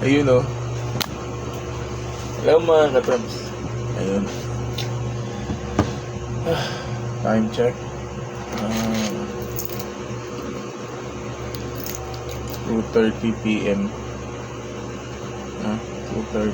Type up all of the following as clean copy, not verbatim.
Ayun o. Hello mga katrabs. Ayun. Time check. 2:30 PM. 2:30.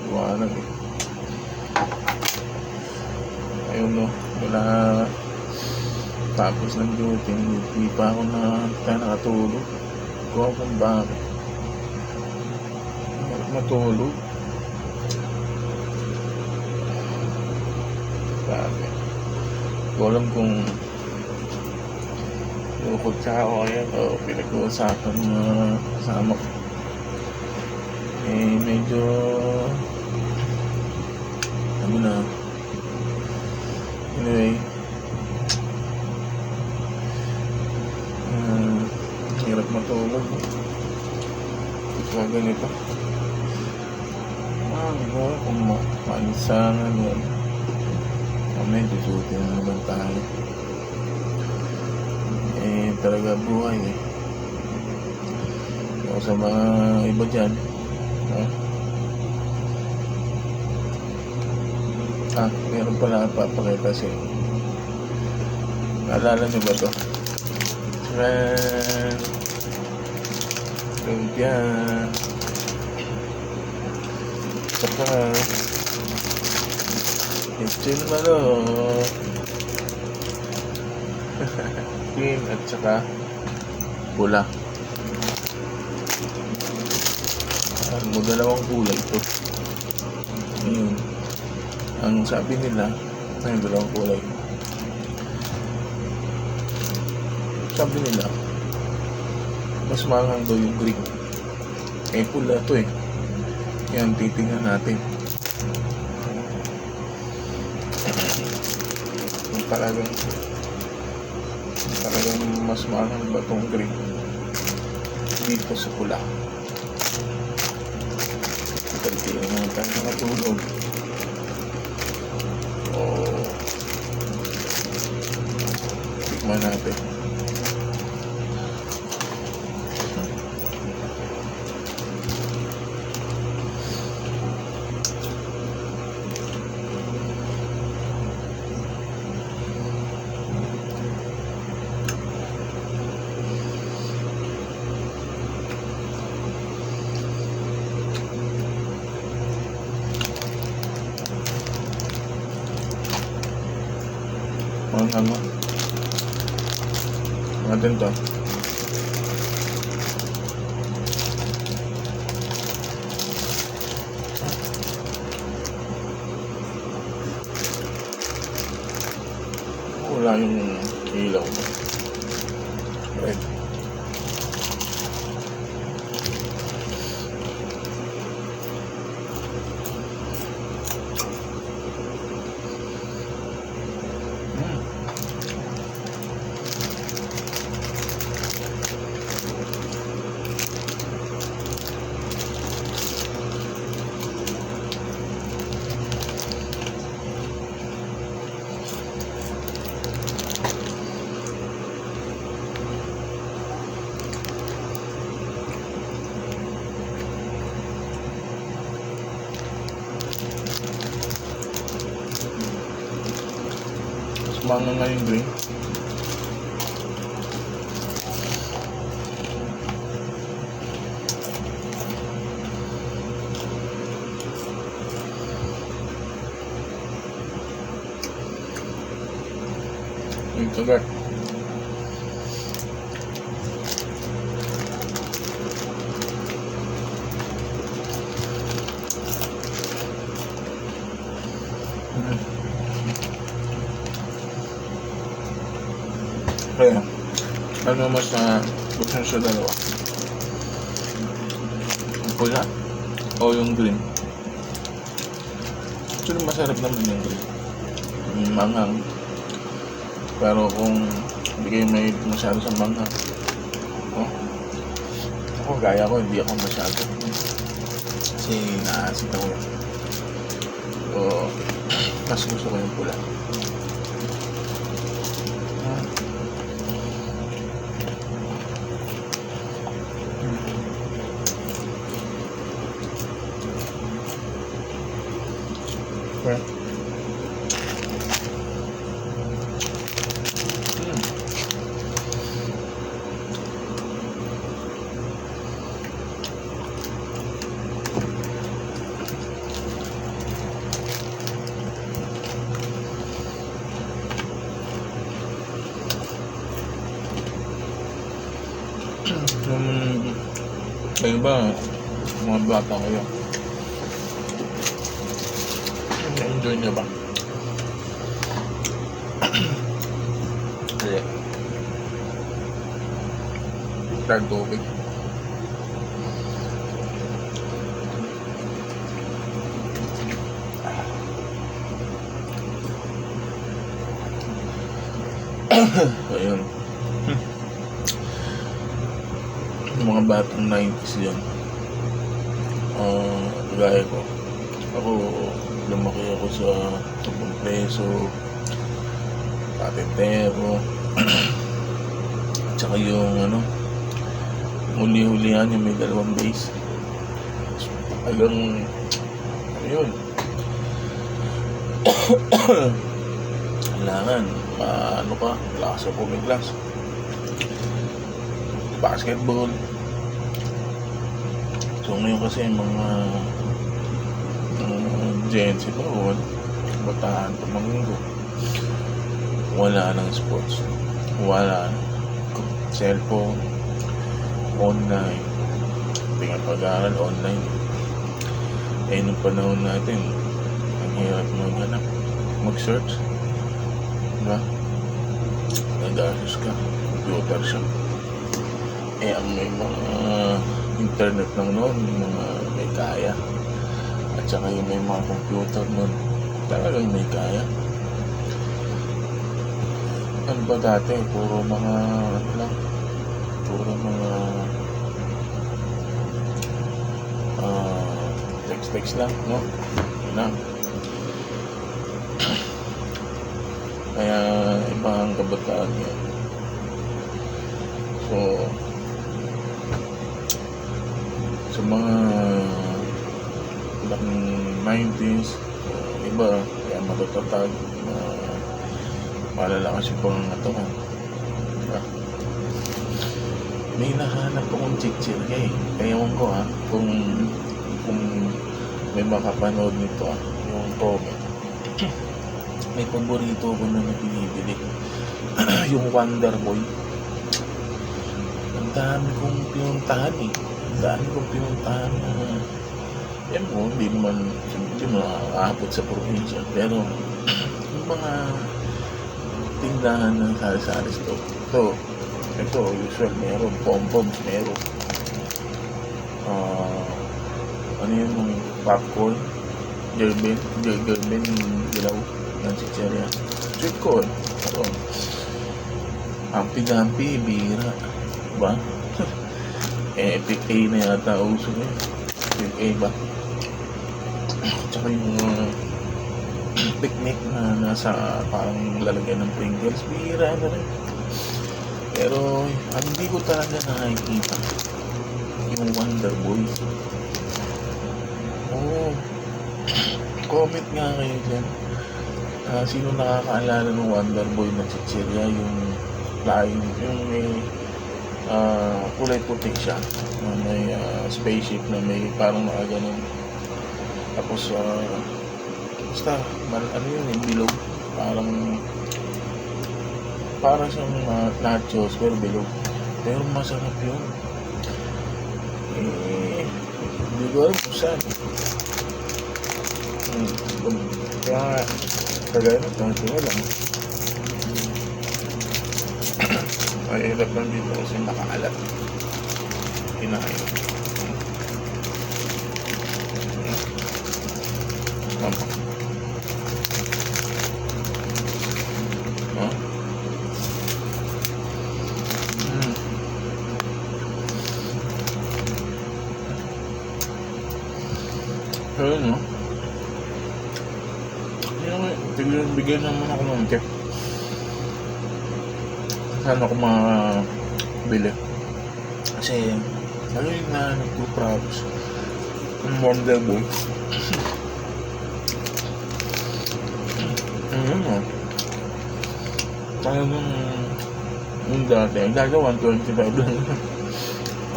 Buwanag eh. Ayun o. Wala tapos ng duty. Hindi pa ako nakatulog. Kung bakit. Matulog. Grabe. Hindi ko alam kung lukod sa ako yan o pinag-uusapan na kasama ko. Medyo ano na. Anyway, hirap matulog. Kaya ganito. Kung maalisangan yan. Medyo duty na naman tayo. Talaga buhay eh. O sa mga iba dyan, meron pala papakita siya. Naalala niyo ba ito? Lumpia. Saka chicken manok. Green at saka pula. Dalawang kulay ito. Ayun. Ang sabi nila, dalawang kulay. Sabi nila, mas mahal daw yung green. Pula ito eh. Yan, titingnan natin. Talagang mas mahal ba itong green dito sa pula. Tignan naman tayo nakatulog. Tikman natin. Ano? Natin to. Wala yung ilaw. Right. Mga nga yung green. Yung sugar. Kaya, ano mas gusto nyo sa dalawa? Yung pula o yung green? Actually, masarap naman yung green. Yung manghang. Pero kung hindi kayo may masyado sa manghang, ako gaya ko, hindi ako masyado. Kasi naasit ako yan. So, mas gusto ko yung pula. Okay. Yung iba, mga bata kayo, na-enjoy nyo ba? Kasi tag tubig. Ayun. Yung mga batang 90s yun. Gaya ko. Ako, lumaki ako sa Tubong Preso, Patentero, tsaka yung huli-hulihan yung may dalawang base. Hanggang, yun. Kailangan, lakas sa pumiglas. Basketball. So ngayon kasi mga Gen Z noon, bataan pamanggo, wala nang sports, wala cellphone, online, tingnan pag-aaral online. Nung panahon natin, ang hirap maghanap, mag-search, diba? Nag-asus ka, computer shop. Ang may mga internet lang noon, mga may kaya. At saka yung may mga computer noon, talagang may kaya. Ano ba dati? Puro mga text lang, no? Yun lang. Kaya iba ang kabataan yan. So, sa mga laking 90s, iba, kaya matatatag na malalakas yung pangangatawan. Diba? May nahanap akong chichirya eh. Ewan ko kung may makapanood nito yung comment. May paborito ko na pinibili. Yung Wonder Boy. Ang dami kong pinuntahan eh. Yan mo, hindi naman aabot sa probinsya. Pero yung mga tindahan ng sari-sari store. Ito, usual meron. Pom-poms meron. Ano yung popcorn? Gerben dilaw ng chicherya. Sweet corn. Ampi-gampi, bira. Diba? Epic A na yata uso eh. Epic A ba? Tsaka yung picnic na nasa parang lalagyan ng Pringles, bira na rin. Pero hindi ko talaga nakikita yung Wonder Boy. Comment nga kayo dyan. Sino nakakaalala ng Wonder Boy na chichirya, yung line, yung may kulay puti siya, may spaceship na may parang ganun. Tapos basta yung bilog, parang siyang nachos pero bilog, pero masarap yun. Hindi ko alam kung saan. Kaya kagaya na ito lang. Ay, hirap lang dito kasi nakaalat. Kinain. Ayun, no? Bigyan naman ako ng tip. Saan ako mabili? Kasi yung na nagpo-props ng Wonder Boy. Ano, talagang yung dati, ang dati 125 lang.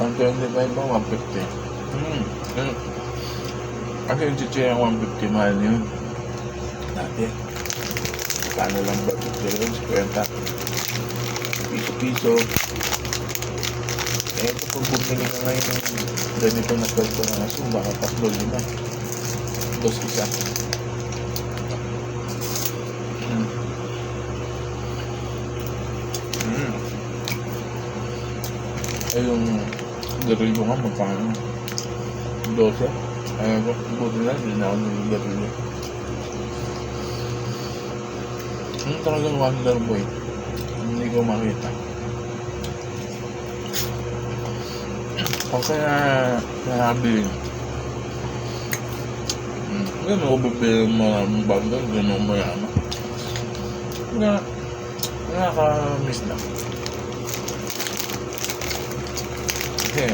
125 ba, 150. Hmm. Kasi yung chichirya 150, mahal yun. Dati. Paano lang ba ito? 50. Piso-piso. Eh, ito kung bumili ka ngayon ng ganito na pwesto na aso, baka tatlo lima. Dos isa. Ay, yung garilyo nga magkano? 12. Ay, buti lang, hindi na ako ng garilyo. Talagang Wonder Boy. Hindi ko makita. O kaya nakabili. Ngayon ako bibili ng maraming bundle, gano'n mayaman. Nakaka-miss na. Kasi,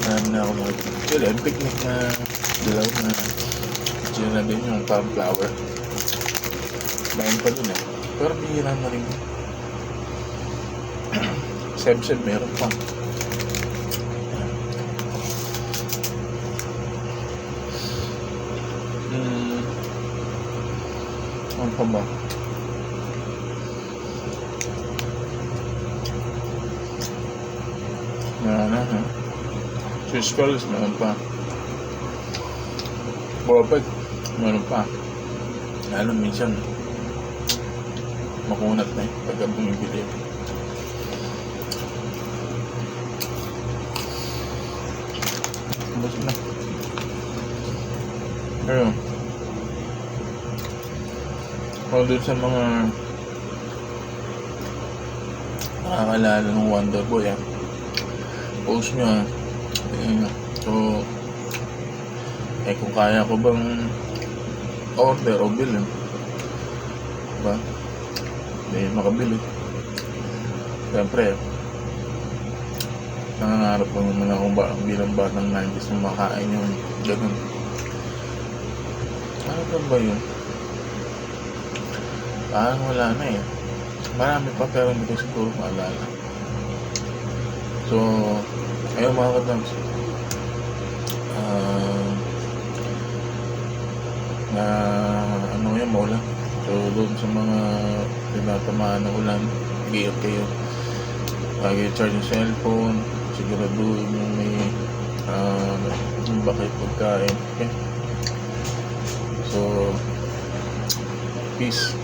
marami na ako makikita. Yung picnic na dilaw na siya na din yung palm flower. Bayan pa dun eh. Pero bihira na rin. Seb-seb meron pa. Ano pa ba? Meron na, ha? Swiss Curls, meron pa. Bopet, meron pa. Lalo minsan, makunat na eh, pagka bumibili. Bus na. Pero, all dun sa mga nakakalala ng Wonder Boy, ah. Post nyo, ah. So, kung kaya ko bang order o bilhin, diba? Hindi makabili. Siyempre, nangangarap ko naman akong bilang batang 90s na makain yung ganun. Ano ba yun? Parang wala na eh. Marami pa pero hindi ko siguro maalala. So, ayun mga kadams. Na ano yan, maulan. So, doon sa mga tinatamaan ng ulan, gear kayo. Lagi charge yung cellphone. Siguraduhin yung may bakit pagkain. Okay? So, peace.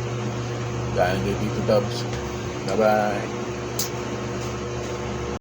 Dahil dito, Tabs. Bye-bye.